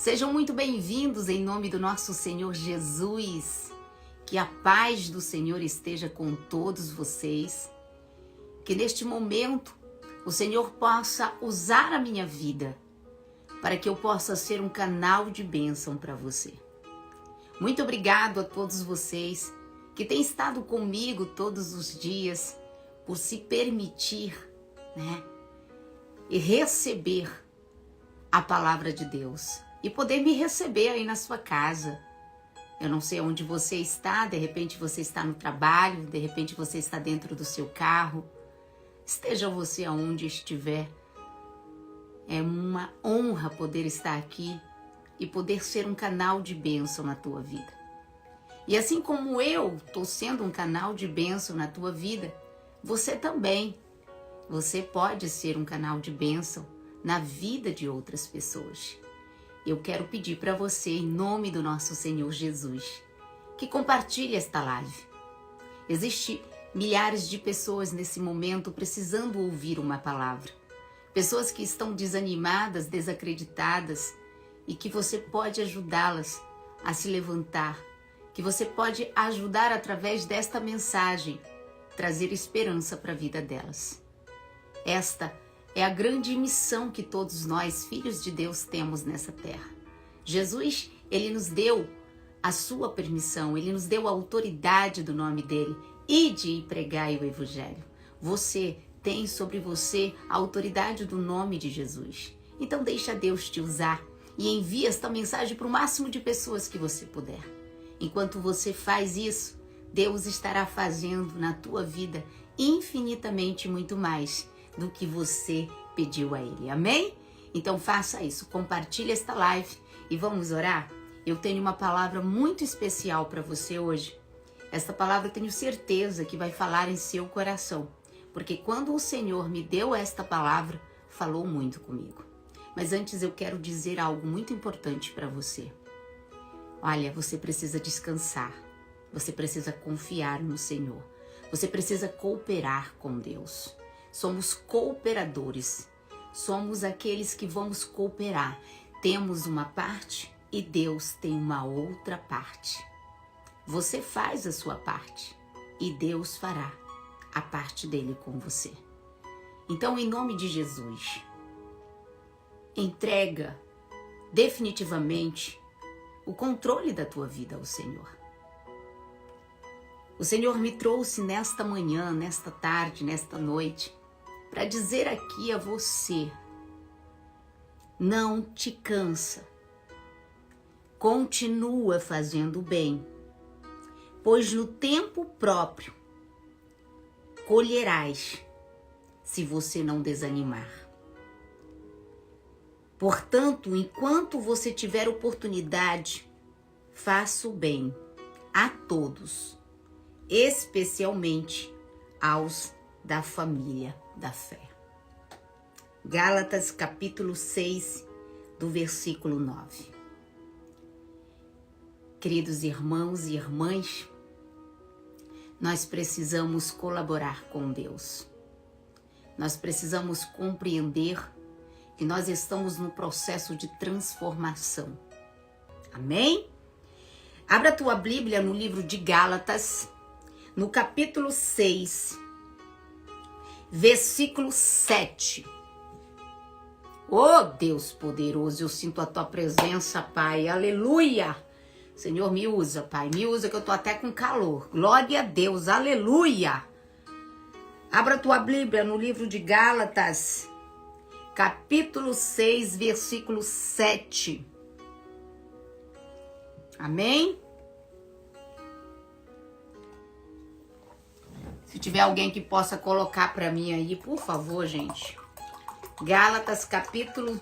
Sejam muito bem-vindos em nome do nosso Senhor Jesus. Que a paz do Senhor esteja com todos vocês. Que neste momento o Senhor possa usar a minha vida para que eu possa ser um canal de bênção para você. Muito obrigado a todos vocês que têm estado comigo todos os dias por se permitir, e receber a palavra de Deus e poder me receber aí na sua casa. Eu não sei onde você está, de repente você está no trabalho, de repente você está dentro do seu carro. Esteja você aonde estiver. É uma honra poder estar aqui e poder ser um canal de bênção na tua vida. E assim como eu estou sendo um canal de bênção na tua vida, você também. Você pode ser um canal de bênção na vida de outras pessoas. Eu quero pedir para você, em nome do nosso Senhor Jesus, que compartilhe esta live. Existem milhares de pessoas nesse momento precisando ouvir uma palavra. Pessoas que estão desanimadas, desacreditadas, e que você pode ajudá-las a se levantar. Que você pode ajudar através desta mensagem, trazer esperança para a vida delas. Esta é a grande missão que todos nós, filhos de Deus, temos nessa terra. Jesus, ele nos deu a sua permissão, ele nos deu a autoridade do nome dele. Ide e pregai o evangelho. Você tem sobre você a autoridade do nome de Jesus. Então deixa Deus te usar e envia esta mensagem para o máximo de pessoas que você puder. Enquanto você faz isso, Deus estará fazendo na tua vida infinitamente muito mais do que você pediu a Ele. Amém? Então faça isso, compartilhe esta live e vamos orar? Eu tenho uma palavra muito especial para você hoje. Esta palavra eu tenho certeza que vai falar em seu coração, porque quando o Senhor me deu esta palavra, falou muito comigo. Mas antes eu quero dizer algo muito importante para você. Olha, você precisa descansar, você precisa confiar no Senhor, você precisa cooperar com Deus. Somos cooperadores, somos aqueles que vamos cooperar. Temos uma parte e Deus tem uma outra parte. Você faz a sua parte e Deus fará a parte dele com você. Então, em nome de Jesus, entrega definitivamente o controle da tua vida ao Senhor. O Senhor me trouxe nesta manhã, nesta tarde, nesta noite, para dizer aqui a você: não te cansa, continua fazendo o bem, pois no tempo próprio colherás se você não desanimar. Portanto, enquanto você tiver oportunidade, faça o bem a todos, especialmente aos da família da fé. Gálatas capítulo 6, do versículo 9. Queridos irmãos e irmãs, nós precisamos colaborar com Deus. Nós precisamos compreender que nós estamos no processo de transformação. Amém? Abra a tua Bíblia no livro de Gálatas, no capítulo 6, versículo 7. Oh, Deus poderoso, eu sinto a tua presença, Pai. Aleluia! Senhor, me usa, Pai. Me usa que eu tô até com calor. Glória a Deus. Aleluia! Abra a tua Bíblia no livro de Gálatas, capítulo 6, versículo 7. Amém? Se tiver alguém que possa colocar para mim aí, por favor, gente. Gálatas, capítulo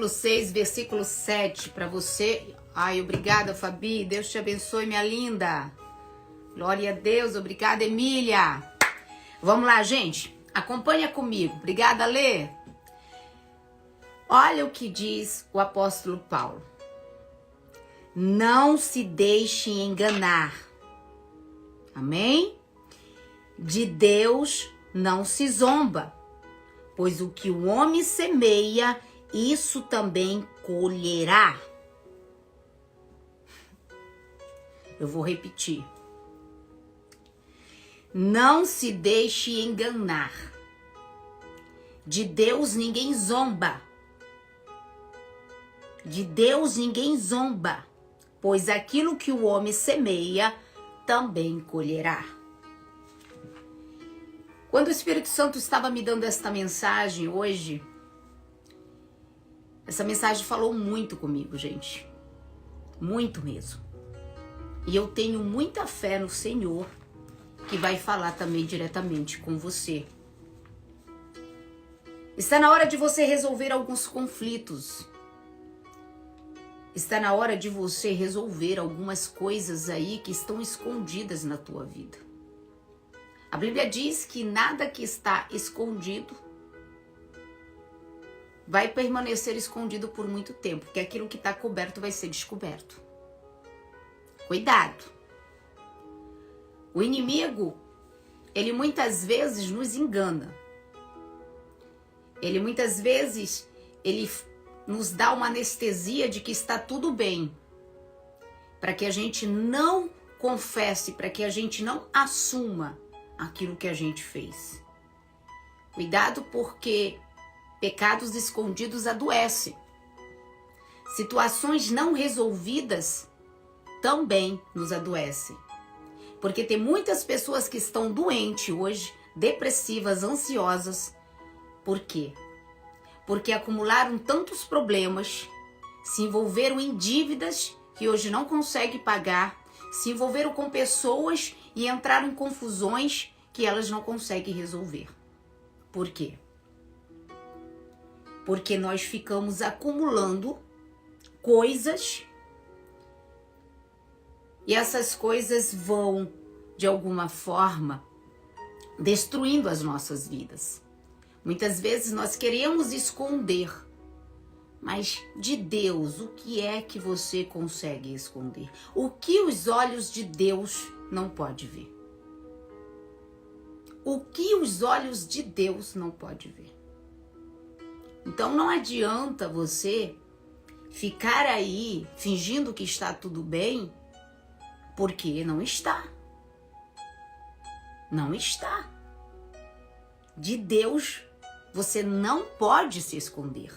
6, versículo 7, para você. Ai, obrigada, Fabi. Deus te abençoe, minha linda. Glória a Deus. Obrigada, Emília. Vamos lá, gente. Acompanha comigo. Obrigada, Lê. Olha o que diz o apóstolo Paulo. Não se deixe enganar. Amém? De Deus não se zomba, pois o que o homem semeia, isso também colherá. Eu vou repetir. Não se deixe enganar. De Deus ninguém zomba. De Deus ninguém zomba, pois aquilo que o homem semeia, também colherá. Quando o Espírito Santo estava me dando esta mensagem hoje, essa mensagem falou muito comigo, gente. Muito mesmo. E eu tenho muita fé no Senhor, que vai falar também diretamente com você. Está na hora de você resolver alguns conflitos. Está na hora de você resolver algumas coisas aí que estão escondidas na tua vida. A Bíblia diz que nada que está escondido vai permanecer escondido por muito tempo, porque aquilo que está coberto vai ser descoberto. Cuidado! O inimigo, ele muitas vezes nos engana. Ele muitas vezes, ele nos dá uma anestesia de que está tudo bem, para que a gente não confesse, para que a gente não assuma aquilo que a gente fez. Cuidado, porque pecados escondidos adoecem. Situações não resolvidas também nos adoecem. Porque tem muitas pessoas que estão doentes hoje, depressivas, ansiosas. Por quê? Porque acumularam tantos problemas, se envolveram em dívidas que hoje não conseguem pagar, se envolveram com pessoas e entraram em confusões que elas não conseguem resolver. Por quê? Porque nós ficamos acumulando coisas e essas coisas vão, de alguma forma, destruindo as nossas vidas. Muitas vezes nós queremos esconder, mas de Deus, o que é que você consegue esconder? O que os olhos de Deus não podem ver? O que os olhos de Deus não podem ver? Então não adianta você ficar aí fingindo que está tudo bem, porque não está. Não está. De Deus, você não pode se esconder.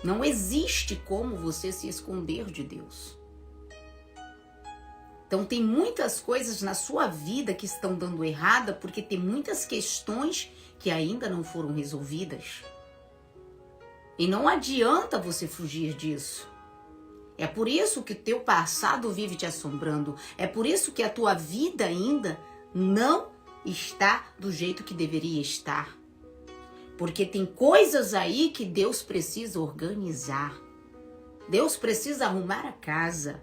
Não existe como você se esconder de Deus. Então tem muitas coisas na sua vida que estão dando errada porque tem muitas questões que ainda não foram resolvidas. E não adianta você fugir disso. É por isso que o teu passado vive te assombrando. É por isso que a tua vida ainda não está do jeito que deveria estar. Porque tem coisas aí que Deus precisa organizar. Deus precisa arrumar a casa.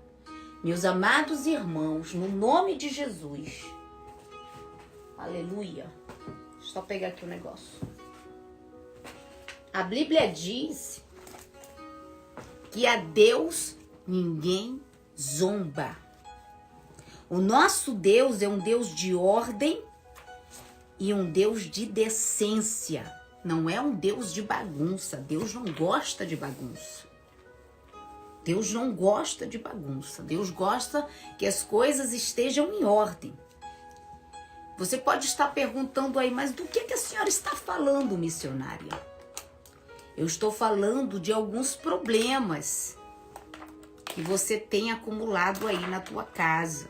Meus amados irmãos, no nome de Jesus. Aleluia. Deixa eu só pegar aqui o negócio. A Bíblia diz que a Deus ninguém zomba. O nosso Deus é um Deus de ordem e um Deus de decência. Não é um Deus de bagunça. Deus não gosta de bagunça. Deus não gosta de bagunça. Deus gosta que as coisas estejam em ordem. Você pode estar perguntando aí, mas do que a senhora está falando, missionária? Eu estou falando de alguns problemas que você tem acumulado aí na tua casa.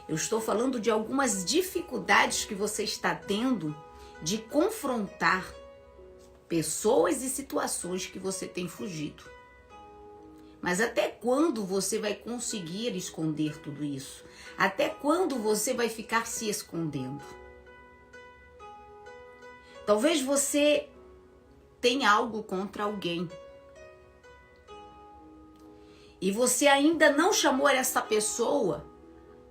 Eu estou falando de algumas dificuldades que você está tendo de confrontar pessoas e situações que você tem fugido. Mas até quando você vai conseguir esconder tudo isso? Até quando você vai ficar se escondendo? Talvez você tenha algo contra alguém. E você ainda não chamou essa pessoa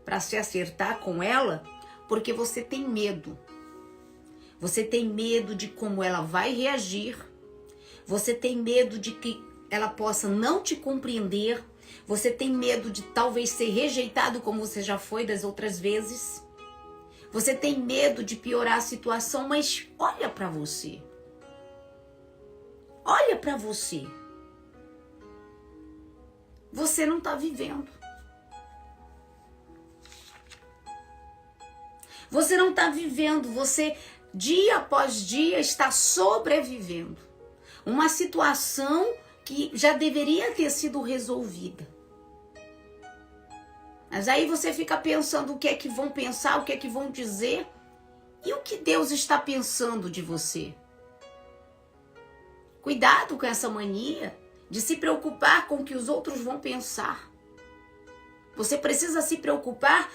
para se acertar com ela, porque você tem medo. Você tem medo de como ela vai reagir. Você tem medo de que ela possa não te compreender. Você tem medo de talvez ser rejeitado como você já foi das outras vezes. Você tem medo de piorar a situação, mas olha para você. Olha para você. você não está vivendo. Você não está vivendo, você dia após dia está sobrevivendo. Uma situação que já deveria ter sido resolvida. Mas aí você fica pensando o que é que vão pensar, o que é que vão dizer. E o que Deus está pensando de você? Cuidado com essa mania de se preocupar com o que os outros vão pensar. Você precisa se preocupar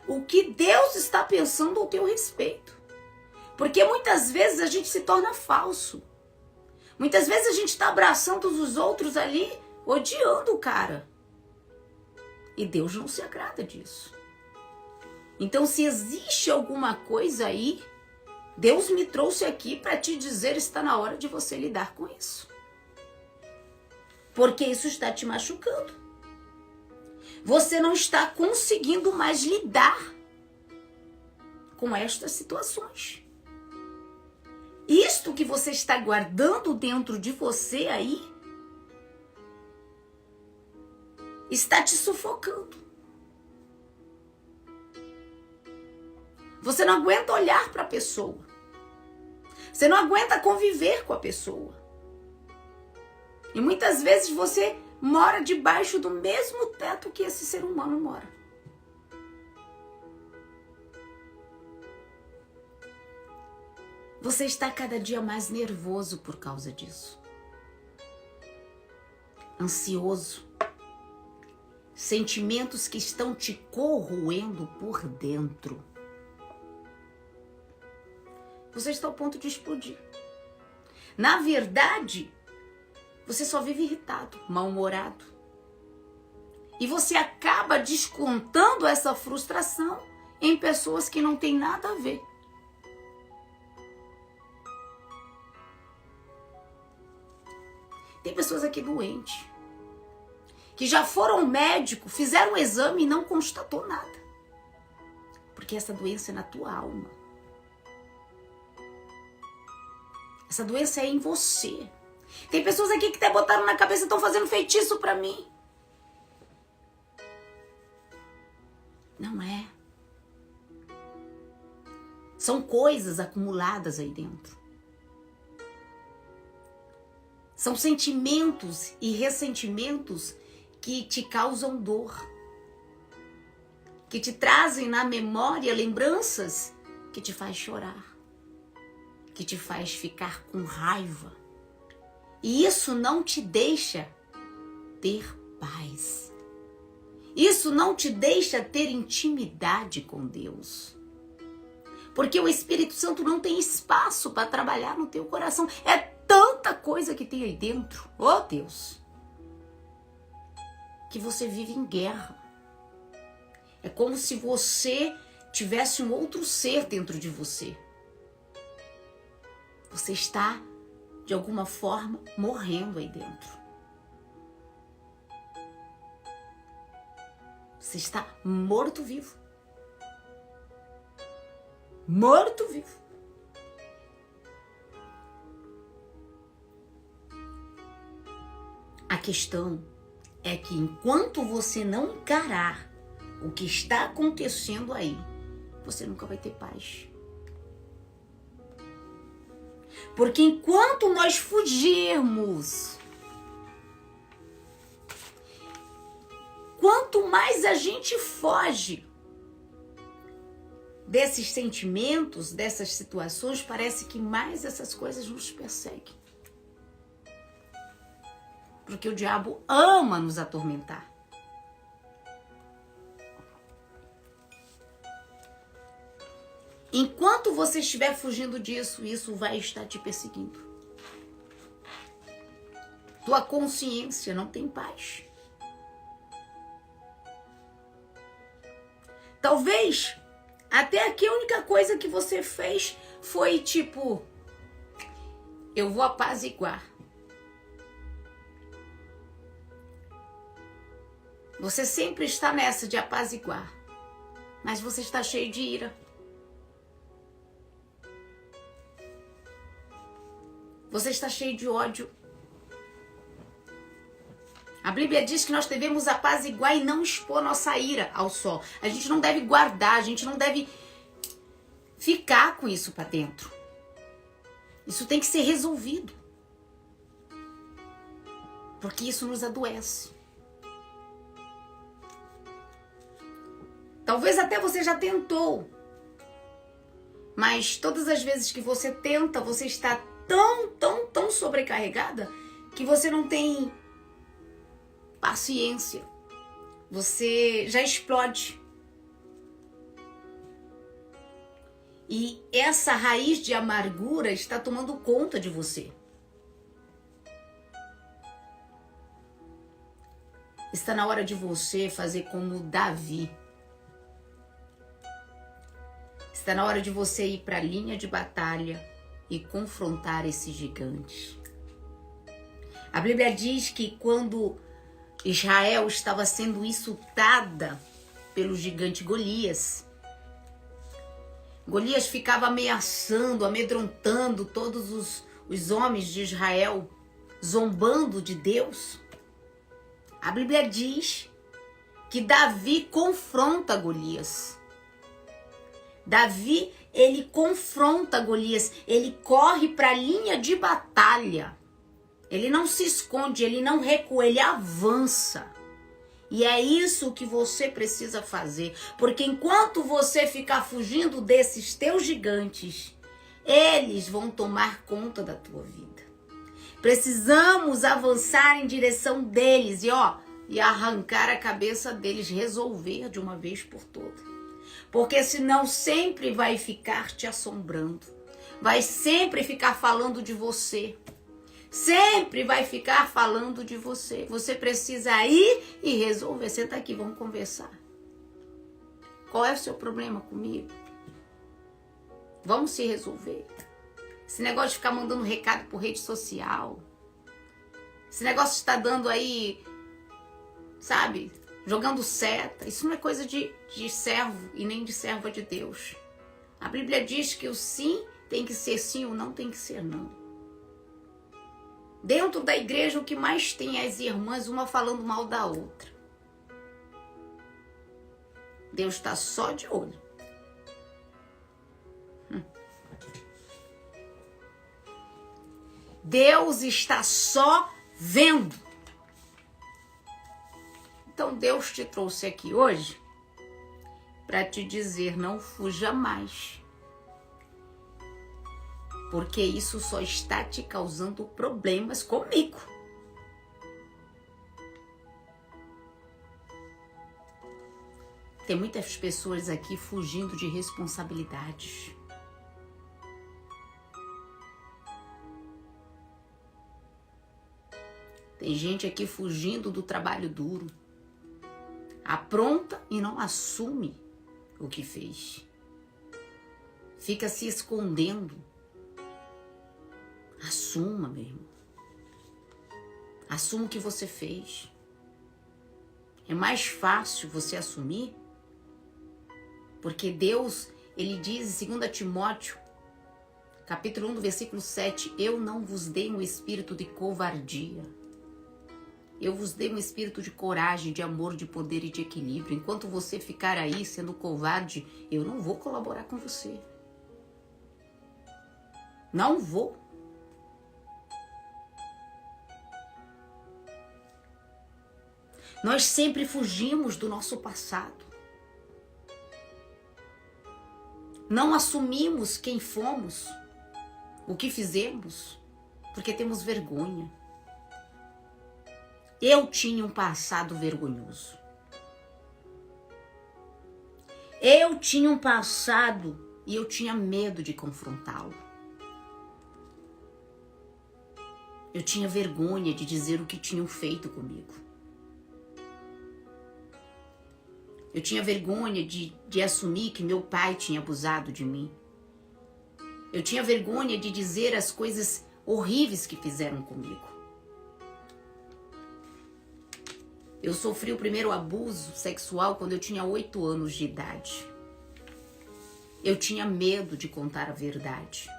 o que Deus está pensando ao teu respeito. Porque muitas vezes a gente se torna falso. Muitas vezes a gente está abraçando os outros ali, odiando o cara. E Deus não se agrada disso. Então, se existe alguma coisa aí, Deus me trouxe aqui para te dizer, está na hora de você lidar com isso. Porque isso está te machucando. Você não está conseguindo mais lidar com estas situações. Isto que você está guardando dentro de você aí está te sufocando. Você não aguenta olhar para a pessoa. Você não aguenta conviver com a pessoa. E muitas vezes você mora debaixo do mesmo teto que esse ser humano mora. Você está cada dia mais nervoso por causa disso. Ansioso. Sentimentos que estão te corroendo por dentro. Você está ao ponto de explodir. Na verdade, você só vive irritado, mal-humorado. E você acaba descontando essa frustração em pessoas que não têm nada a ver. Tem pessoas aqui doentes, que já foram ao médico, fizeram um exame e não constatou nada. Porque essa doença é na tua alma. Essa doença é em você. Tem pessoas aqui que até botaram na cabeça e estão fazendo feitiço pra mim. Não é. São coisas acumuladas aí dentro. São sentimentos e ressentimentos que te causam dor. Que te trazem na memória lembranças que te faz chorar. Que te faz ficar com raiva. E isso não te deixa ter paz. Isso não te deixa ter intimidade com Deus. Porque o Espírito Santo não tem espaço para trabalhar no teu coração. É tanta coisa que tem aí dentro, oh Deus, que você vive em guerra. É como se você tivesse um outro ser dentro de você. Você está, de alguma forma, morrendo aí dentro. Você está morto-vivo. Morto-vivo. A questão é que enquanto você não encarar o que está acontecendo aí, você nunca vai ter paz. Porque enquanto nós fugirmos, quanto mais a gente foge desses sentimentos, dessas situações, parece que mais essas coisas nos perseguem. Porque o diabo ama nos atormentar. Enquanto você estiver fugindo disso, isso vai estar te perseguindo. Tua consciência não tem paz. Talvez até aqui a única coisa que você fez foi tipo, eu vou apaziguar. Você sempre está nessa de apaziguar, mas você está cheio de ira. Você está cheio de ódio. A Bíblia diz que nós devemos apaziguar e não expor nossa ira ao sol. A gente não deve guardar, a gente não deve ficar com isso para dentro. Isso tem que ser resolvido. Porque isso nos adoece. Talvez até você já tentou. Mas todas as vezes que você tenta, você está tão sobrecarregada que você não tem paciência. Você já explode. E essa raiz de amargura está tomando conta de você. Está na hora de você fazer como Davi. Está na hora de você ir para a linha de batalha e confrontar esse gigante. A Bíblia diz que quando Israel estava sendo insultada pelo gigante Golias, Golias ficava ameaçando, amedrontando todos os homens de Israel, zombando de Deus. A Bíblia diz que Davi confronta Golias. Davi, ele confronta Golias, ele corre para a linha de batalha. Ele não se esconde, ele não recua, ele avança. E é isso que você precisa fazer, porque enquanto você ficar fugindo desses teus gigantes, eles vão tomar conta da tua vida. Precisamos avançar em direção deles e arrancar a cabeça deles, resolver de uma vez por todas. Porque senão sempre vai ficar te assombrando, vai sempre ficar falando de você. Sempre vai ficar falando de você. Você precisa ir e resolver. Senta aqui, vamos conversar. Qual é o seu problema comigo? Vamos se resolver. Esse negócio de ficar mandando recado por rede social. Esse negócio de estar dando aí, sabe, jogando seta. Isso não é coisa de servo e nem de serva de Deus. A Bíblia diz que o sim tem que ser sim, o não tem que ser não. Dentro da igreja, o que mais tem é as irmãs, uma falando mal da outra. Deus está só de olho. Deus está só vendo. Então, Deus te trouxe aqui hoje para te dizer, não fuja mais. Porque isso só está te causando problemas comigo. Tem muitas pessoas aqui fugindo de responsabilidades. Tem gente aqui fugindo do trabalho duro. Apronta e não assume o que fez. Fica se escondendo. Assuma, meu irmão. Assuma o que você fez. É mais fácil você assumir, porque Deus, ele diz em 2 Timóteo, capítulo 1, do versículo 7, eu não vos dei um espírito de covardia. Eu vos dei um espírito de coragem, de amor, de poder e de equilíbrio. Enquanto você ficar aí sendo covarde, eu não vou colaborar com você. Não vou. Nós sempre fugimos do nosso passado. Não assumimos quem fomos, o que fizemos, porque temos vergonha. Eu tinha um passado vergonhoso. Eu tinha um passado e eu tinha medo de confrontá-lo. Eu tinha vergonha de dizer o que tinham feito comigo. Eu tinha vergonha de assumir que meu pai tinha abusado de mim. Eu tinha vergonha de dizer as coisas horríveis que fizeram comigo. Eu sofri o primeiro abuso sexual quando eu tinha 8 anos de idade. Eu tinha medo de contar a verdade.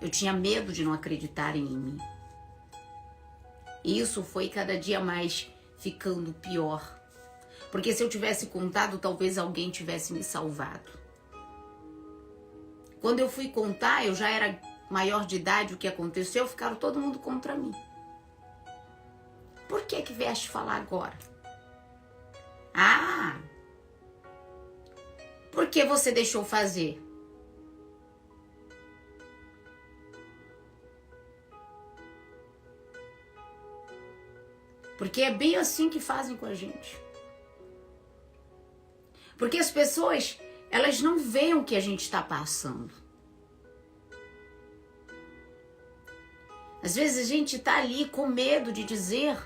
Eu tinha medo de não acreditarem em mim. E isso foi cada dia mais ficando pior. Porque se eu tivesse contado, talvez alguém tivesse me salvado. Quando eu fui contar, eu já era maior de idade, o que aconteceu, ficaram todo mundo contra mim. Por que vieste falar agora? Ah! Por que você deixou fazer? Porque é bem assim que fazem com a gente. Porque as pessoas, elas não veem o que a gente está passando. Às vezes a gente está ali com medo de dizer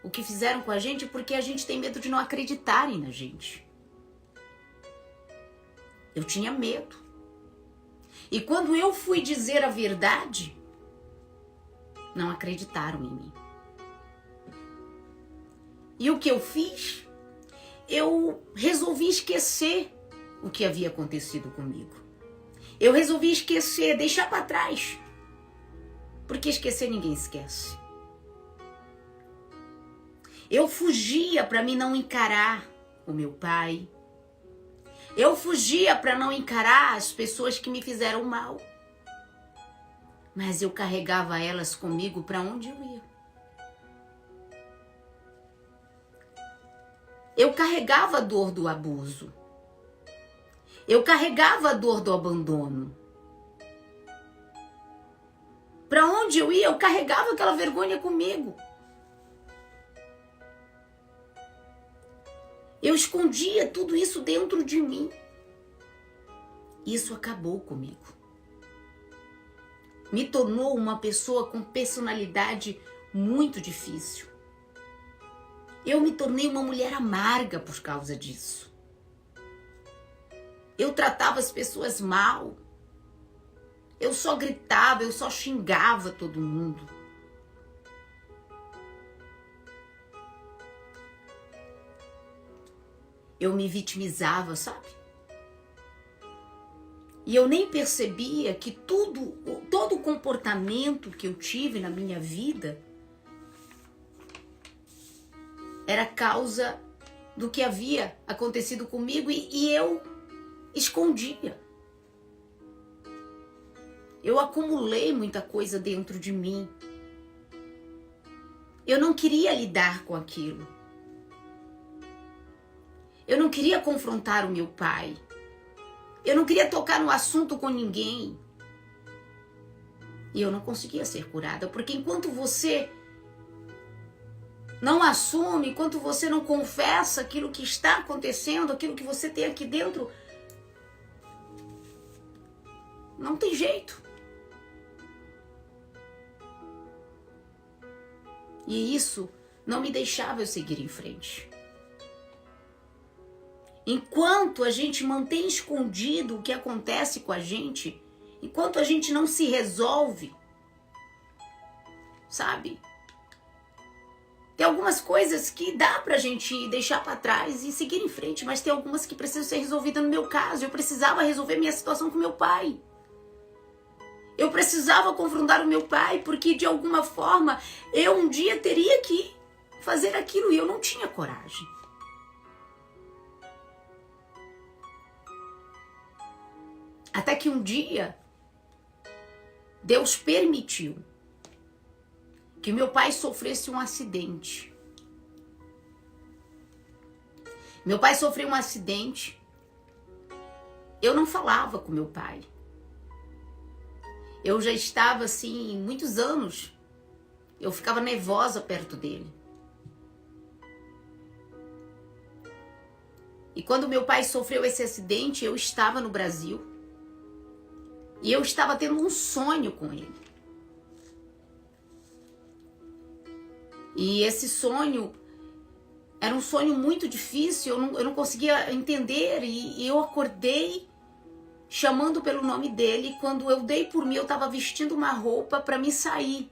o que fizeram com a gente porque a gente tem medo de não acreditarem na gente. Eu tinha medo. E quando eu fui dizer a verdade, não acreditaram em mim. E o que eu fiz? Eu resolvi esquecer o que havia acontecido comigo. Eu resolvi esquecer, deixar para trás. Porque esquecer ninguém esquece. Eu fugia para mim não encarar o meu pai. Eu fugia para não encarar as pessoas que me fizeram mal. Mas eu carregava elas comigo para onde eu ia. Eu carregava a dor do abuso. Eu carregava a dor do abandono. Para onde eu ia, eu carregava aquela vergonha comigo. Eu escondia tudo isso dentro de mim. Isso acabou comigo. Me tornou uma pessoa com personalidade muito difícil. Eu me tornei uma mulher amarga por causa disso. Eu tratava as pessoas mal. Eu só gritava, eu só xingava todo mundo. Eu me vitimizava, sabe? E eu nem percebia que todo o comportamento que eu tive na minha vida era causa do que havia acontecido comigo e eu escondia. Eu acumulei muita coisa dentro de mim. Eu não queria lidar com aquilo. Eu não queria confrontar o meu pai. Eu não queria tocar no assunto com ninguém. E eu não conseguia ser curada, porque enquanto você não assume, enquanto você não confessa aquilo que está acontecendo, aquilo que você tem aqui dentro, não tem jeito. E isso não me deixava eu seguir em frente. Enquanto a gente mantém escondido o que acontece com a gente, enquanto a gente não se resolve, sabe? Tem algumas coisas que dá pra gente deixar pra trás e seguir em frente, mas tem algumas que precisam ser resolvidas no meu caso. Eu precisava resolver minha situação com meu pai. Eu precisava confrontar o meu pai, porque de alguma forma eu um dia teria que fazer aquilo e eu não tinha coragem. Até que um dia, Deus permitiu que meu pai sofresse um acidente. Meu pai sofreu um acidente. Eu não falava com meu pai. Eu já estava assim, muitos anos. Eu ficava nervosa perto dele. E quando meu pai sofreu esse acidente, eu estava no Brasil. E eu estava tendo um sonho com ele. E esse sonho era um sonho muito difícil, eu não conseguia entender. E eu acordei chamando pelo nome dele. Quando eu dei por mim, eu estava vestindo uma roupa para me sair.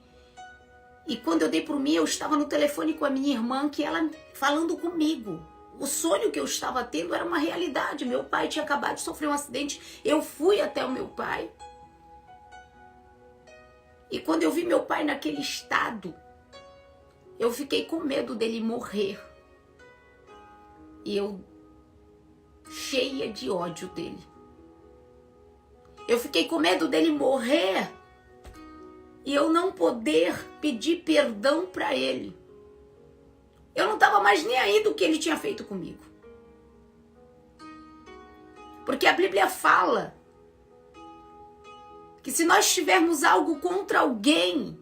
E quando eu dei por mim, eu estava no telefone com a minha irmã, que ela falando comigo. O sonho que eu estava tendo era uma realidade. Meu pai tinha acabado de sofrer um acidente. Eu fui até o meu pai. E quando eu vi meu pai naquele estado, eu fiquei com medo dele morrer. E eu, cheia de ódio dele, eu fiquei com medo dele morrer e eu não poder pedir perdão para ele. Eu não estava mais nem aí do que ele tinha feito comigo. Porque a Bíblia fala que se nós tivermos algo contra alguém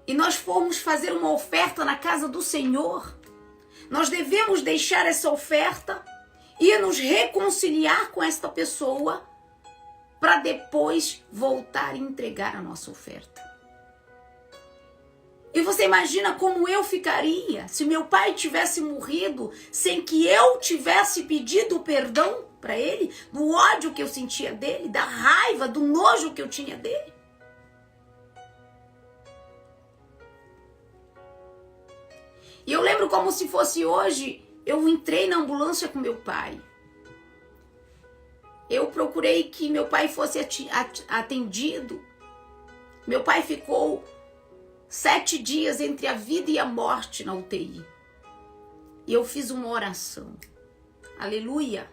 e nós formos fazer uma oferta na casa do Senhor, nós devemos deixar essa oferta e nos reconciliar com esta pessoa para depois voltar e entregar a nossa oferta. E você imagina como eu ficaria se meu pai tivesse morrido sem que eu tivesse pedido perdão para ele, do ódio que eu sentia dele, da raiva, do nojo que eu tinha dele? E eu lembro como se fosse hoje, eu entrei na ambulância com meu pai. Eu procurei que meu pai fosse atendido. Meu pai ficou 7 dias entre a vida e a morte na UTI. E eu fiz uma oração. Aleluia.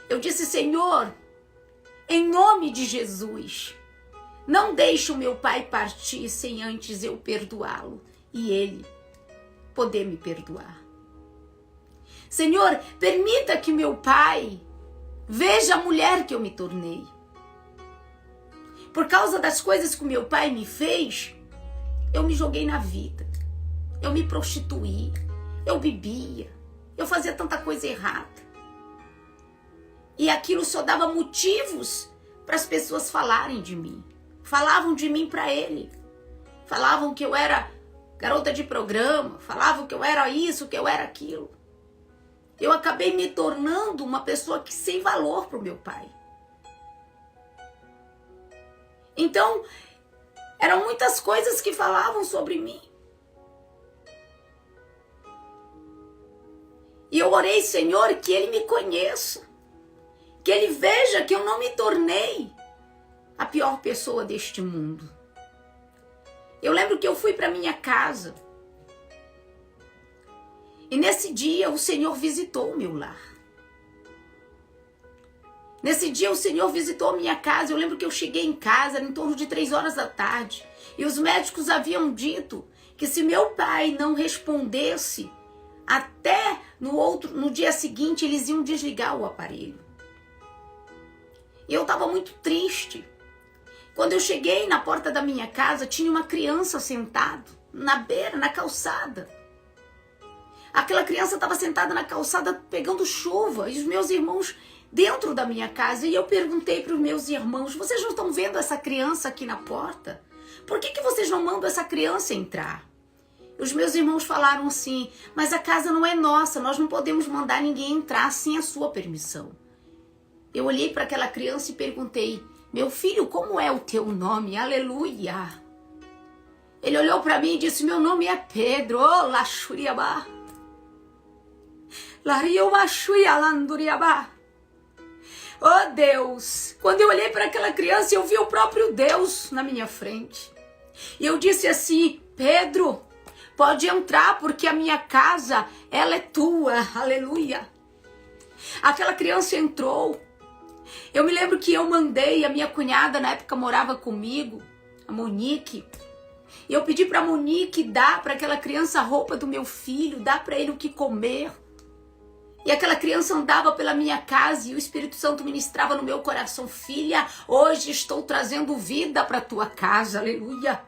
Eu disse: Senhor, em nome de Jesus, não deixe o meu pai partir sem antes eu perdoá-lo e ele poder me perdoar. Senhor, permita que meu pai veja a mulher que eu me tornei. Por causa das coisas que o meu pai me fez, eu me joguei na vida. Eu me prostituí, eu bebia, eu fazia tanta coisa errada. E aquilo só dava motivos para as pessoas falarem de mim. Falavam de mim para ele. Falavam que eu era garota de programa, falavam que eu era isso, que eu era aquilo. Eu acabei me tornando uma pessoa que sem valor para o meu pai. Então, eram muitas coisas que falavam sobre mim. E eu orei, Senhor, que ele me conheça. Que ele veja que eu não me tornei a pior pessoa deste mundo. Eu lembro que eu fui para minha casa. E nesse dia o Senhor visitou o meu lar. Nesse dia o Senhor visitou a minha casa. Eu lembro que eu cheguei em casa em torno de 3 horas da tarde. E os médicos haviam dito que se meu pai não respondesse, até no dia seguinte eles iam desligar o aparelho. E eu estava muito triste. Quando eu cheguei na porta da minha casa, tinha uma criança sentada na beira, na calçada. Aquela criança estava sentada na calçada pegando chuva e os meus irmãos dentro da minha casa. E eu perguntei para os meus irmãos: vocês não estão vendo essa criança aqui na porta? Por que vocês não mandam essa criança entrar? Os meus irmãos falaram assim: mas a casa não é nossa, nós não podemos mandar ninguém entrar sem a sua permissão. Eu olhei para aquela criança e perguntei: meu filho, como é o teu nome? Aleluia! Ele olhou para mim e disse: meu nome é Pedro. Oh, Lachuriabá. Lariomachurialanduriabá. Oh, Deus! Quando eu olhei para aquela criança, eu vi o próprio Deus na minha frente. E eu disse assim: Pedro, pode entrar porque a minha casa, ela é tua. Aleluia! Aquela criança entrou. Eu me lembro que eu mandei, a minha cunhada na época morava comigo, a Monique, e eu pedi para a Monique dar para aquela criança a roupa do meu filho, dar para ele o que comer. E aquela criança andava pela minha casa e o Espírito Santo ministrava no meu coração: filha, hoje estou trazendo vida para tua casa, aleluia.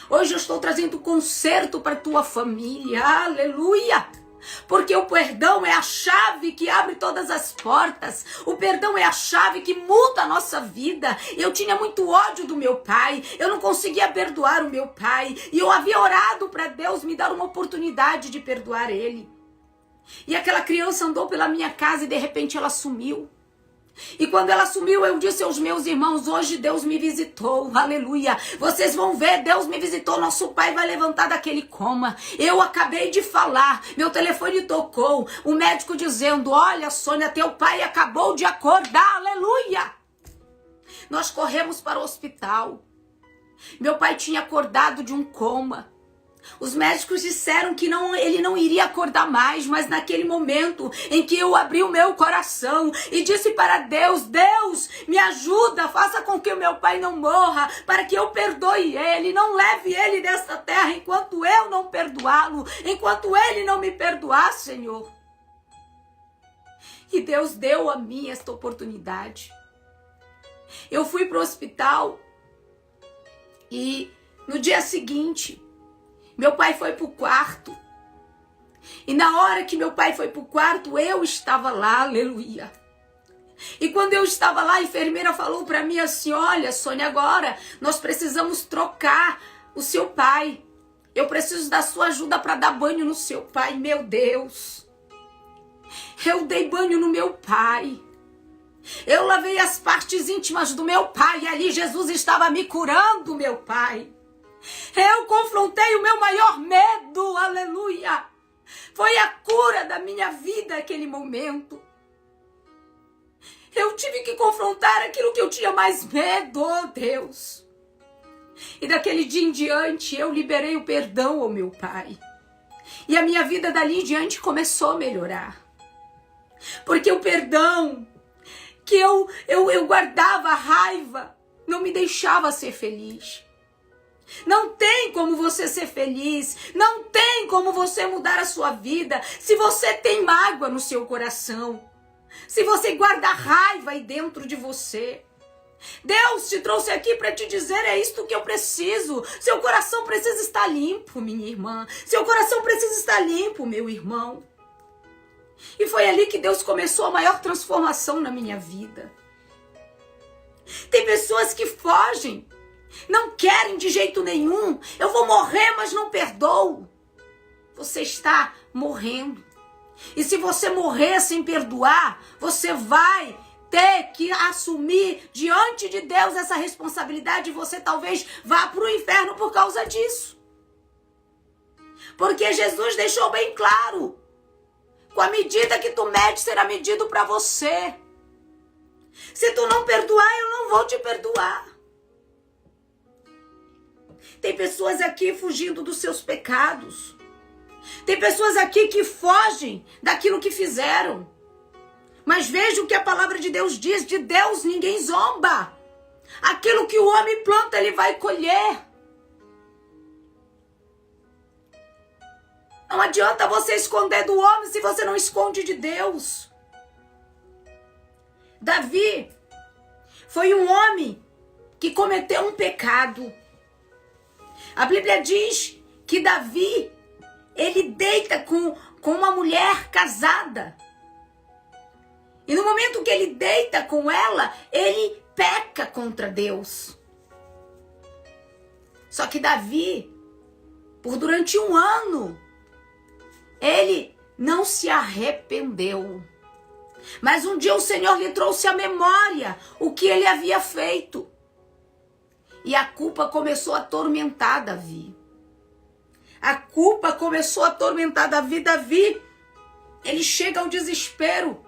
Hoje eu estou trazendo conserto para tua família, aleluia. Porque o perdão é a chave que abre todas as portas. O perdão é a chave que muda a nossa vida. Eu tinha muito ódio do meu pai. Eu não conseguia perdoar o meu pai. E eu havia orado para Deus me dar uma oportunidade de perdoar ele. E aquela criança andou pela minha casa e de repente ela sumiu. E quando ela sumiu, eu disse aos meus irmãos: hoje Deus me visitou, aleluia. Vocês vão ver, Deus me visitou, nosso pai vai levantar daquele coma. Eu acabei de falar, meu telefone tocou, o médico dizendo: olha, Sônia, teu pai acabou de acordar, aleluia. Nós corremos para o hospital. Meu pai tinha acordado de um coma. Os médicos disseram que ele não iria acordar mais, mas naquele momento em que eu abri o meu coração e disse para Deus, Deus, me ajuda, faça com que o meu pai não morra, para que eu perdoe ele, não leve ele desta terra enquanto eu não perdoá-lo, enquanto ele não me perdoar, Senhor. E Deus deu a mim esta oportunidade. Eu fui para o hospital e no dia seguinte, meu pai foi para o quarto. E na hora que meu pai foi para o quarto, eu estava lá, aleluia. E quando eu estava lá, a enfermeira falou para mim assim, olha, Sônia, agora nós precisamos trocar o seu pai. Eu preciso da sua ajuda para dar banho no seu pai. Meu Deus. Eu dei banho no meu pai. Eu lavei as partes íntimas do meu pai. E ali Jesus estava me curando, meu pai. Eu confrontei o meu maior medo, aleluia. Foi a cura da minha vida naquele momento. Eu tive que confrontar aquilo que eu tinha mais medo, oh Deus. E daquele dia em diante eu liberei o perdão ao meu pai. E a minha vida dali em diante começou a melhorar. Porque o perdão que eu guardava, a raiva, não me deixava ser feliz. Não tem como você ser feliz, não tem como você mudar a sua vida se você tem mágoa no seu coração, se você guarda raiva aí dentro de você. Deus te trouxe aqui para te dizer, é isto que eu preciso. Seu coração precisa estar limpo, minha irmã. Seu coração precisa estar limpo, meu irmão. E foi ali que Deus começou a maior transformação na minha vida. Tem pessoas que fogem. Não querem de jeito nenhum. Eu vou morrer, mas não perdoo. Você está morrendo. E se você morrer sem perdoar, você vai ter que assumir diante de Deus essa responsabilidade. E você talvez vá para o inferno por causa disso. Porque Jesus deixou bem claro. Com a medida que tu medes, será medido para você. Se tu não perdoar, eu não vou te perdoar. Tem pessoas aqui fugindo dos seus pecados. Tem pessoas aqui que fogem daquilo que fizeram. Mas veja o que a palavra de Deus diz. De Deus ninguém zomba. Aquilo que o homem planta, ele vai colher. Não adianta você esconder do homem se você não esconde de Deus. Davi foi um homem que cometeu um pecado. A Bíblia diz que Davi, ele deita com uma mulher casada. E no momento que ele deita com ela, ele peca contra Deus. Só que Davi, durante um ano, ele não se arrependeu. Mas um dia o Senhor lhe trouxe à memória o que ele havia feito. E a culpa começou a atormentar Davi. A culpa começou a atormentar Davi. Davi, ele chega ao desespero.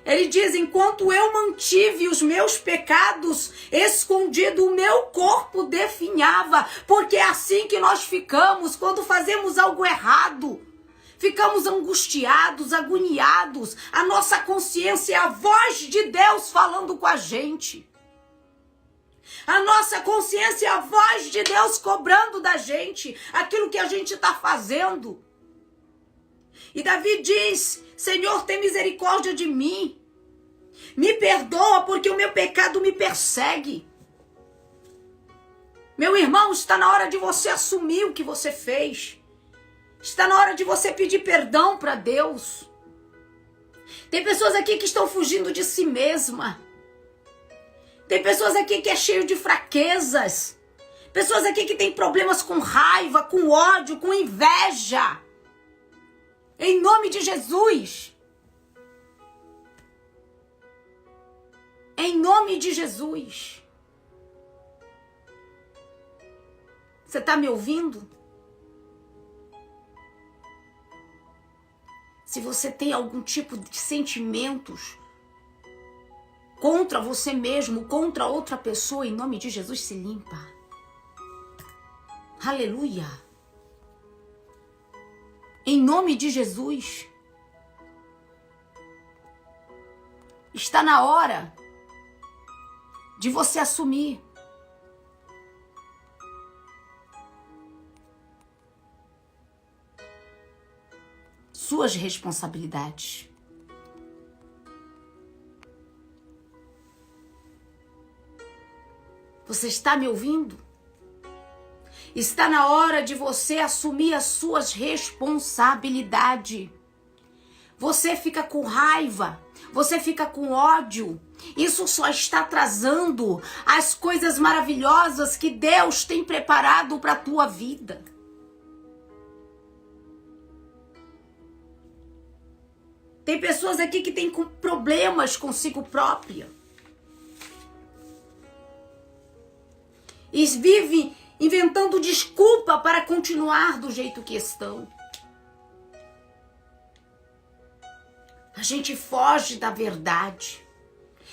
Ele diz, enquanto eu mantive os meus pecados escondido, o meu corpo definhava. Porque é assim que nós ficamos quando fazemos algo errado. Ficamos angustiados, agoniados. A nossa consciência é a voz de Deus falando com a gente. A nossa consciência é a voz de Deus cobrando da gente aquilo que a gente está fazendo. E Davi diz, Senhor, tem misericórdia de mim. Me perdoa porque o meu pecado me persegue. Meu irmão, está na hora de você assumir o que você fez. Está na hora de você pedir perdão para Deus. Tem pessoas aqui que estão fugindo de si mesma. Tem pessoas aqui que é cheio de fraquezas. Pessoas aqui que têm problemas com raiva, com ódio, com inveja. Em nome de Jesus. Em nome de Jesus. Você está me ouvindo? Se você tem algum tipo de sentimentos contra você mesmo, contra outra pessoa, em nome de Jesus, se limpa. Aleluia. Em nome de Jesus. Está na hora de você assumir suas responsabilidades. Você está me ouvindo? Está na hora de você assumir as suas responsabilidades. Você fica com raiva, você fica com ódio. Isso só está atrasando as coisas maravilhosas que Deus tem preparado para a tua vida. Tem pessoas aqui que têm problemas consigo própria. E vivem inventando desculpa para continuar do jeito que estão. A gente foge da verdade.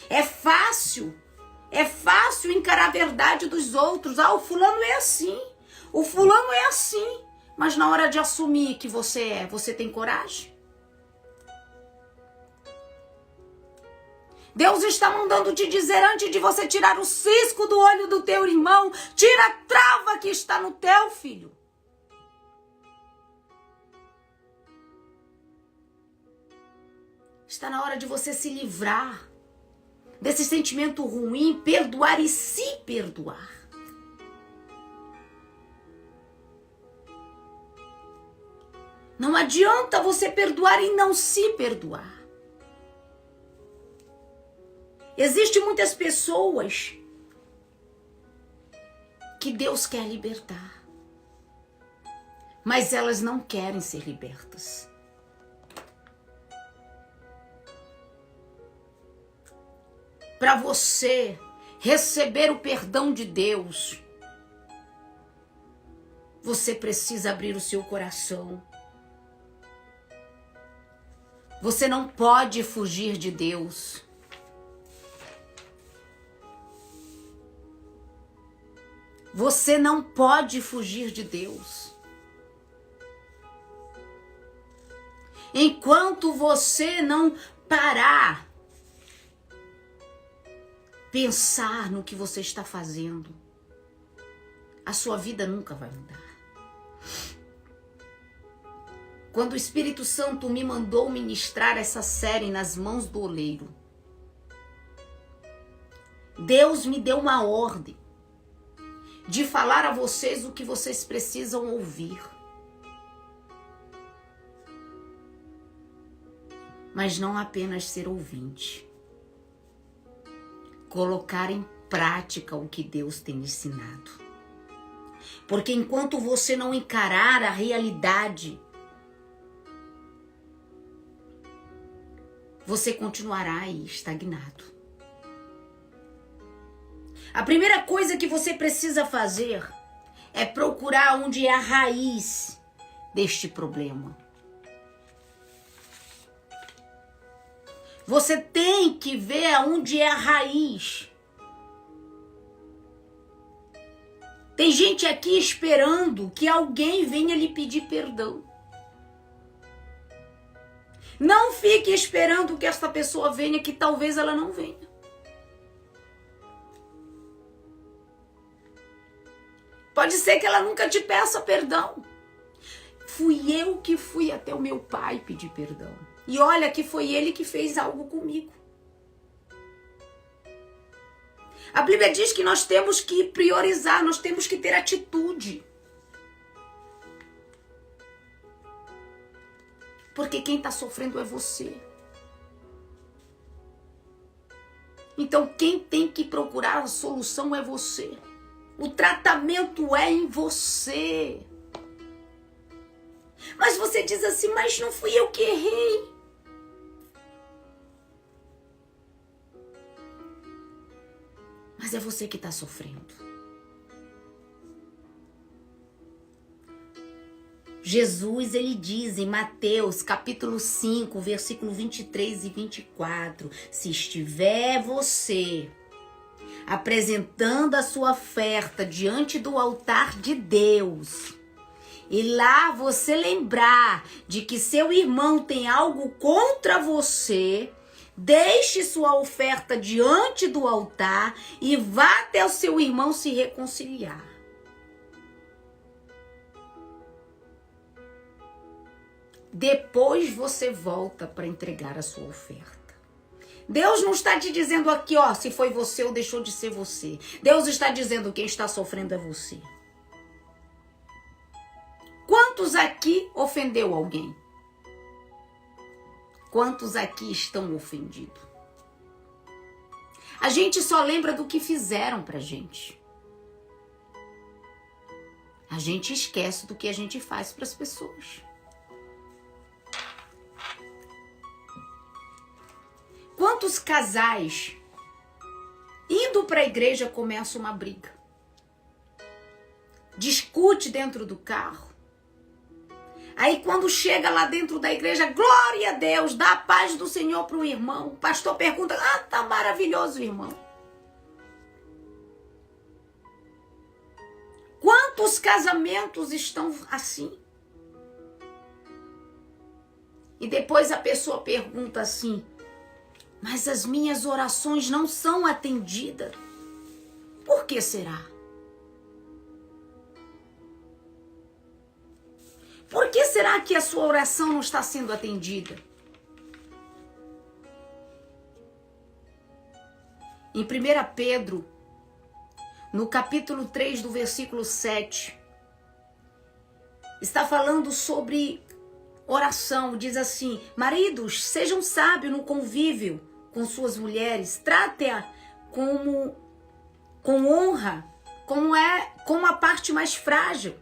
É fácil encarar a verdade dos outros. Ah, o fulano é assim, o fulano é assim. Mas na hora de assumir que você tem coragem? Deus está mandando te dizer, antes de você tirar o cisco do olho do teu irmão, tira a trava que está no teu filho. Está na hora de você se livrar desse sentimento ruim, perdoar e se perdoar. Não adianta você perdoar e não se perdoar. Existem muitas pessoas que Deus quer libertar, mas elas não querem ser libertas. Para você receber o perdão de Deus, você precisa abrir o seu coração. Você não pode fugir de Deus. Você não pode fugir de Deus. Enquanto você não parar, pensar no que você está fazendo, a sua vida nunca vai mudar. Quando o Espírito Santo me mandou ministrar essa série nas mãos do oleiro, Deus me deu uma ordem de falar a vocês o que vocês precisam ouvir. Mas não apenas ser ouvinte. Colocar em prática o que Deus tem ensinado. Porque enquanto você não encarar a realidade, você continuará aí estagnado. A primeira coisa que você precisa fazer é procurar onde é a raiz deste problema. Você tem que ver aonde é a raiz. Tem gente aqui esperando que alguém venha lhe pedir perdão. Não fique esperando que esta pessoa venha, que talvez ela não venha. Pode ser que ela nunca te peça perdão. Fui eu que fui até o meu pai pedir perdão. E olha que foi ele que fez algo comigo. A Bíblia diz que nós temos que priorizar, nós temos que ter atitude. Porque quem está sofrendo é você. Então quem tem que procurar a solução é você. O tratamento é em você. Mas você diz assim, mas não fui eu que errei. Mas é você que está sofrendo. Jesus, ele diz em Mateus capítulo 5, versículo 23 e 24, se estiver você apresentando a sua oferta diante do altar de Deus, e lá você lembrar de que seu irmão tem algo contra você, deixe sua oferta diante do altar e vá até o seu irmão se reconciliar. Depois você volta para entregar a sua oferta. Deus não está te dizendo aqui, ó, se foi você ou deixou de ser você. Deus está dizendo que quem está sofrendo é você. Quantos aqui ofendeu alguém? Quantos aqui estão ofendidos? A gente só lembra do que fizeram pra gente. A gente esquece do que a gente faz para as pessoas. Quantos casais indo para a igreja começam uma briga? Discute dentro do carro. Aí quando chega lá dentro da igreja, glória a Deus, dá a paz do Senhor para o irmão. O pastor pergunta, tá maravilhoso, irmão. Quantos casamentos estão assim? E depois a pessoa pergunta assim, mas as minhas orações não são atendidas. Por que será? Por que será que a sua oração não está sendo atendida? Em 1 Pedro, no capítulo 3, do versículo 7, está falando sobre oração. Diz assim, maridos, sejam sábios no convívio com suas mulheres, trate-a com honra, como a parte mais frágil,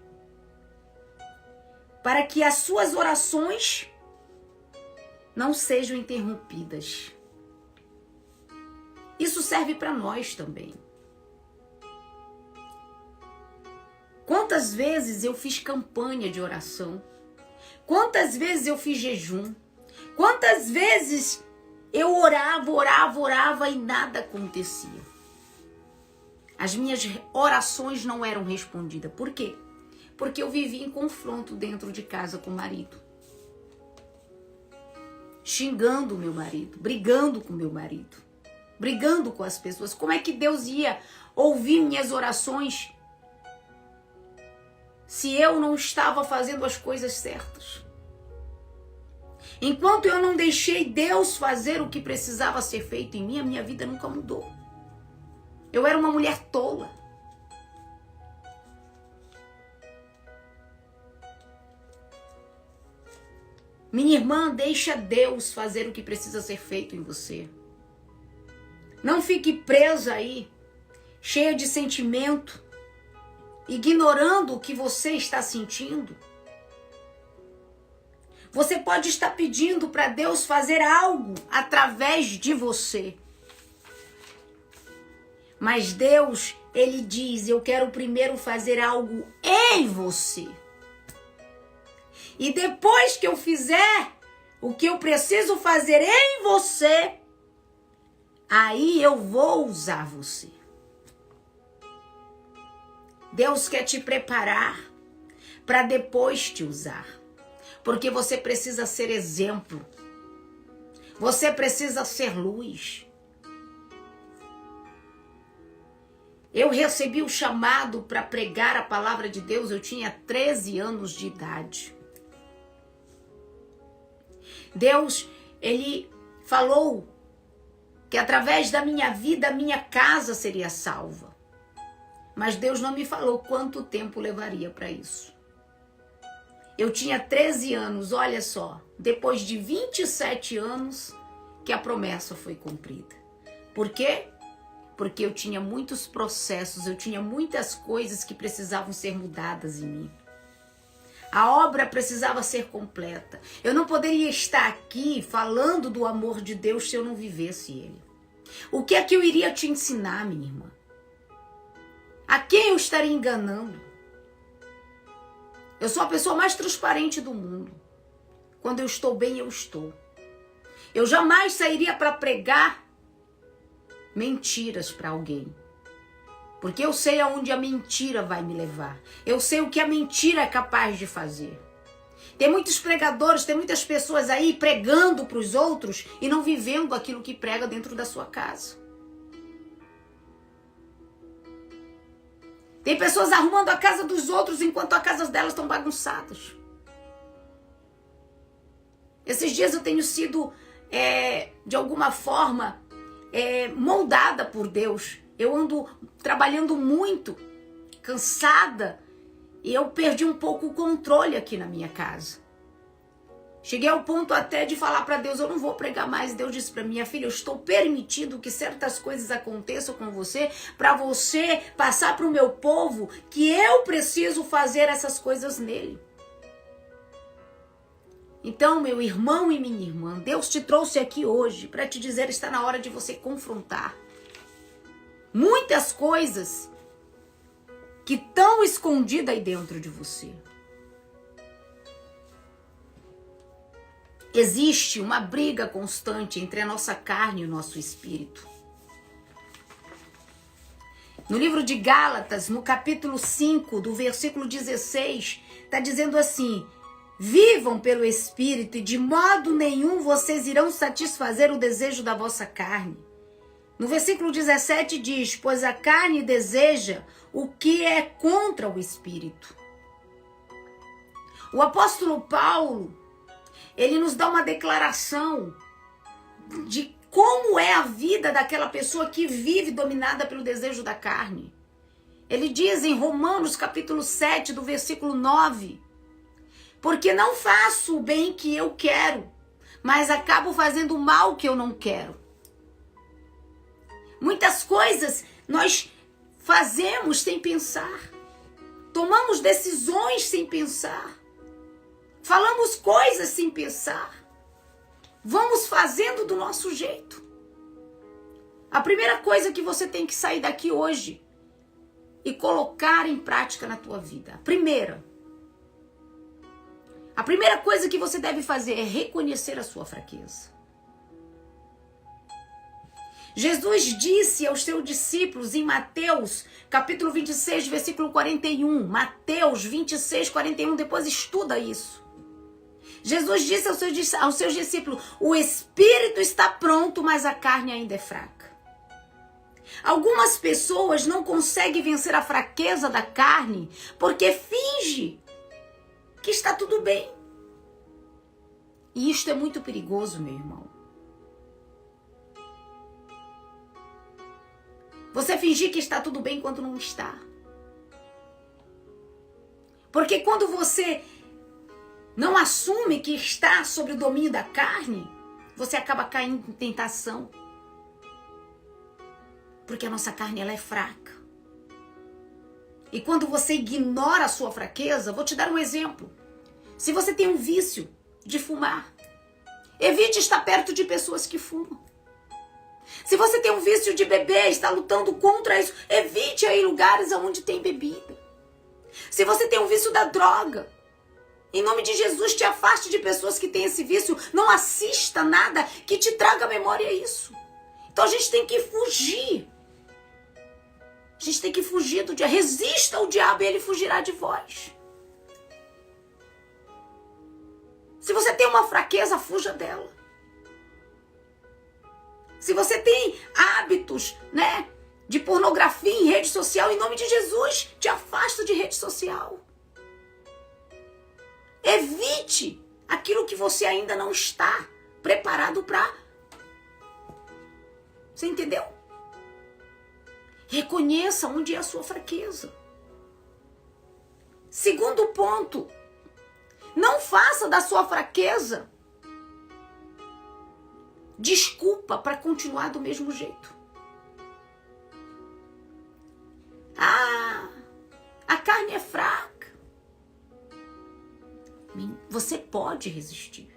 para que as suas orações não sejam interrompidas. Isso serve para nós também. Quantas vezes eu fiz campanha de oração? Quantas vezes eu fiz jejum? Quantas vezes eu orava e nada acontecia? As minhas orações não eram respondidas. Por quê? Porque eu vivia em confronto dentro de casa com o marido. Xingando o meu marido, brigando com o meu marido, brigando com as pessoas. Como é que Deus ia ouvir minhas orações se eu não estava fazendo as coisas certas? Enquanto eu não deixei Deus fazer o que precisava ser feito em mim, a minha vida nunca mudou. Eu era uma mulher tola. Minha irmã, deixa Deus fazer o que precisa ser feito em você. Não fique presa aí, cheia de sentimento, ignorando o que você está sentindo. Você pode estar pedindo para Deus fazer algo através de você. Mas Deus, Ele diz, eu quero primeiro fazer algo em você. E depois que eu fizer o que eu preciso fazer em você, aí eu vou usar você. Deus quer te preparar para depois te usar. Porque você precisa ser exemplo. Você precisa ser luz. Eu recebi o chamado para pregar a palavra de Deus, eu tinha 13 anos de idade. Deus, Ele falou que através da minha vida, a minha casa seria salva. Mas Deus não me falou quanto tempo levaria para isso. Eu tinha 13 anos, olha só, depois de 27 anos que a promessa foi cumprida. Por quê? Porque eu tinha muitos processos, eu tinha muitas coisas que precisavam ser mudadas em mim. A obra precisava ser completa. Eu não poderia estar aqui falando do amor de Deus se eu não vivesse ele. O que é que eu iria te ensinar, minha irmã? A quem eu estaria enganando? Eu sou a pessoa mais transparente do mundo. Quando eu estou bem, eu estou. Eu jamais sairia para pregar mentiras para alguém. Porque eu sei aonde a mentira vai me levar. Eu sei o que a mentira é capaz de fazer. Tem muitos pregadores, tem muitas pessoas aí pregando para os outros e não vivendo aquilo que prega dentro da sua casa. Tem pessoas arrumando a casa dos outros enquanto as casas delas estão bagunçadas. Esses dias eu tenho sido, de alguma forma, moldada por Deus. Eu ando trabalhando muito, cansada, e eu perdi um pouco o controle aqui na minha casa. Cheguei ao ponto até de falar para Deus, eu não vou pregar mais. Deus disse para minha filha, eu estou permitindo que certas coisas aconteçam com você, para você passar para o meu povo que eu preciso fazer essas coisas nele. Então, meu irmão e minha irmã, Deus te trouxe aqui hoje para te dizer, está na hora de você confrontar muitas coisas que estão escondidas aí dentro de você. Existe uma briga constante entre a nossa carne e o nosso espírito. No livro de Gálatas, no capítulo 5, do versículo 16, está dizendo assim: vivam pelo Espírito e de modo nenhum vocês irão satisfazer o desejo da vossa carne. No versículo 17 diz, pois a carne deseja o que é contra o Espírito. O apóstolo Paulo, ele nos dá uma declaração de como é a vida daquela pessoa que vive dominada pelo desejo da carne. Ele diz em Romanos capítulo 7, do versículo 9, porque não faço o bem que eu quero, mas acabo fazendo o mal que eu não quero. Muitas coisas nós fazemos sem pensar. Tomamos decisões sem pensar. Falamos coisas sem pensar. Vamos fazendo do nosso jeito. A primeira coisa que você tem que sair daqui hoje e colocar em prática na tua vida. A primeira coisa que você deve fazer é reconhecer a sua fraqueza. Jesus disse aos seus discípulos em Mateus, capítulo 26, versículo 41. Mateus 26, 41, depois estuda isso. Jesus disse aos seus discípulos, o espírito está pronto, mas a carne ainda é fraca. Algumas pessoas não conseguem vencer a fraqueza da carne porque finge que está tudo bem. E isto é muito perigoso, meu irmão. Você fingir que está tudo bem quando não está. Porque quando você não assume que está sob o domínio da carne, você acaba caindo em tentação. Porque a nossa carne ela é fraca. E quando você ignora a sua fraqueza, vou te dar um exemplo. Se você tem um vício de fumar, evite estar perto de pessoas que fumam. Se você tem um vício de beber, está lutando contra isso, evite aí lugares onde tem bebida. Se você tem um vício da droga, em nome de Jesus, te afaste de pessoas que têm esse vício. Não assista nada que te traga à memória isso. Então a gente tem que fugir. A gente tem que fugir do diabo. Resista ao diabo e ele fugirá de vós. Se você tem uma fraqueza, fuja dela. Se você tem hábitos, de pornografia em rede social, em nome de Jesus, te afasta de rede social. Evite aquilo que você ainda não está preparado para. Você entendeu? Reconheça onde é a sua fraqueza. Segundo ponto, não faça da sua fraqueza desculpa para continuar do mesmo jeito. A carne é fraca. Você pode resistir.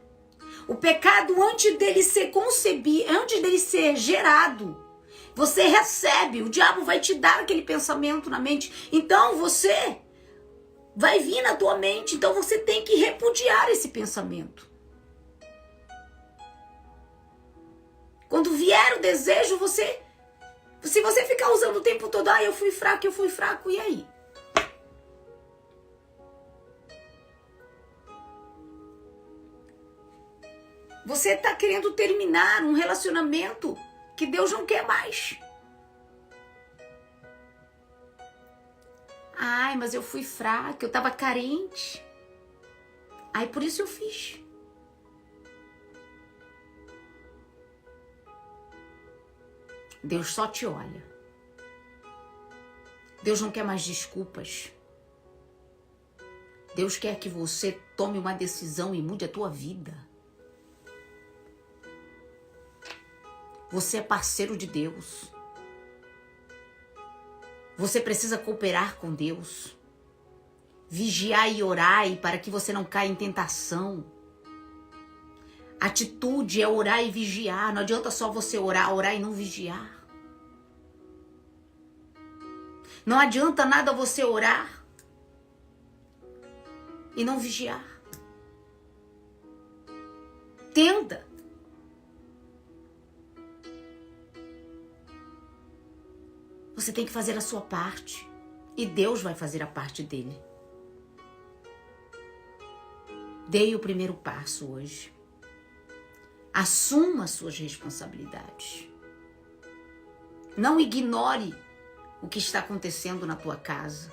O pecado, antes dele ser concebido, antes dele ser gerado, você recebe, o diabo vai te dar aquele pensamento na mente. Então você vai vir na tua mente. Então você tem que repudiar esse pensamento. Quando vier o desejo, você Se você ficar usando o tempo todo, eu fui fraco, e aí? Você está querendo terminar um relacionamento que Deus não quer mais. Ai, mas eu fui fraca, eu estava carente. Ai, por isso eu fiz. Deus só te olha. Deus não quer mais desculpas. Deus quer que você tome uma decisão e mude a tua vida. Você é parceiro de Deus. Você precisa cooperar com Deus. Vigiar e orar para que você não caia em tentação. Atitude é orar e vigiar. Não adianta só você orar e não vigiar. Não adianta nada você orar e não vigiar. Tenta. Você tem que fazer a sua parte. E Deus vai fazer a parte dele. Dê o primeiro passo hoje. Assuma as suas responsabilidades. Não ignore o que está acontecendo na tua casa.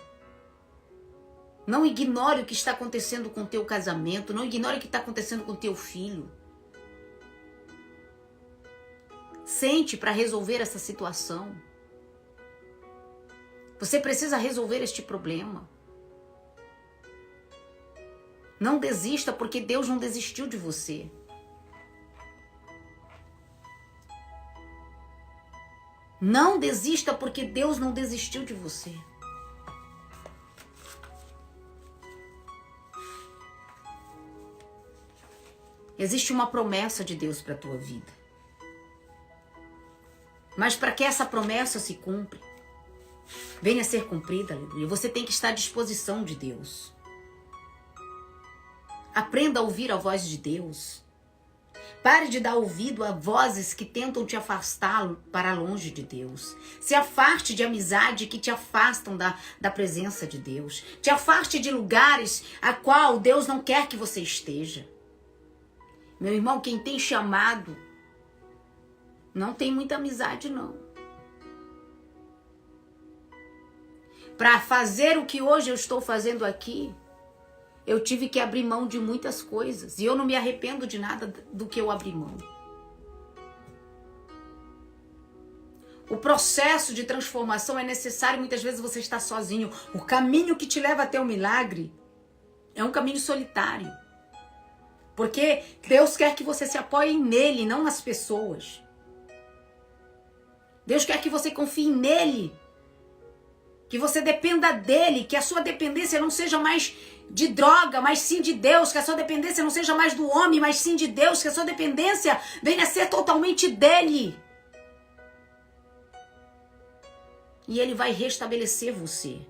Não ignore o que está acontecendo com o teu casamento. Não ignore o que está acontecendo com o teu filho. Sente para resolver essa situação. Você precisa resolver este problema. Não desista, porque Deus não desistiu de você. Não desista, porque Deus não desistiu de você. Existe uma promessa de Deus para a tua vida. Mas para que essa promessa se cumpra, venha a ser cumprida, aleluia, você tem que estar à disposição de Deus. Aprenda a ouvir a voz de Deus. Pare de dar ouvido a vozes que tentam te afastar para longe de Deus. Se afaste de amizade que te afastam da presença de Deus. Te afaste de lugares a qual Deus não quer que você esteja. Meu irmão, quem tem chamado não tem muita amizade, não. Para fazer o que hoje eu estou fazendo aqui, eu tive que abrir mão de muitas coisas. E eu não me arrependo de nada do que eu abri mão. O processo de transformação é necessário. Muitas vezes você está sozinho. O caminho que te leva até o milagre é um caminho solitário. Porque Deus quer que você se apoie nele, não nas pessoas. Deus quer que você confie nele. Que você dependa dele, que a sua dependência não seja mais de droga, mas sim de Deus, que a sua dependência não seja mais do homem, mas sim de Deus, que a sua dependência venha a ser totalmente dele. E ele vai restabelecer você.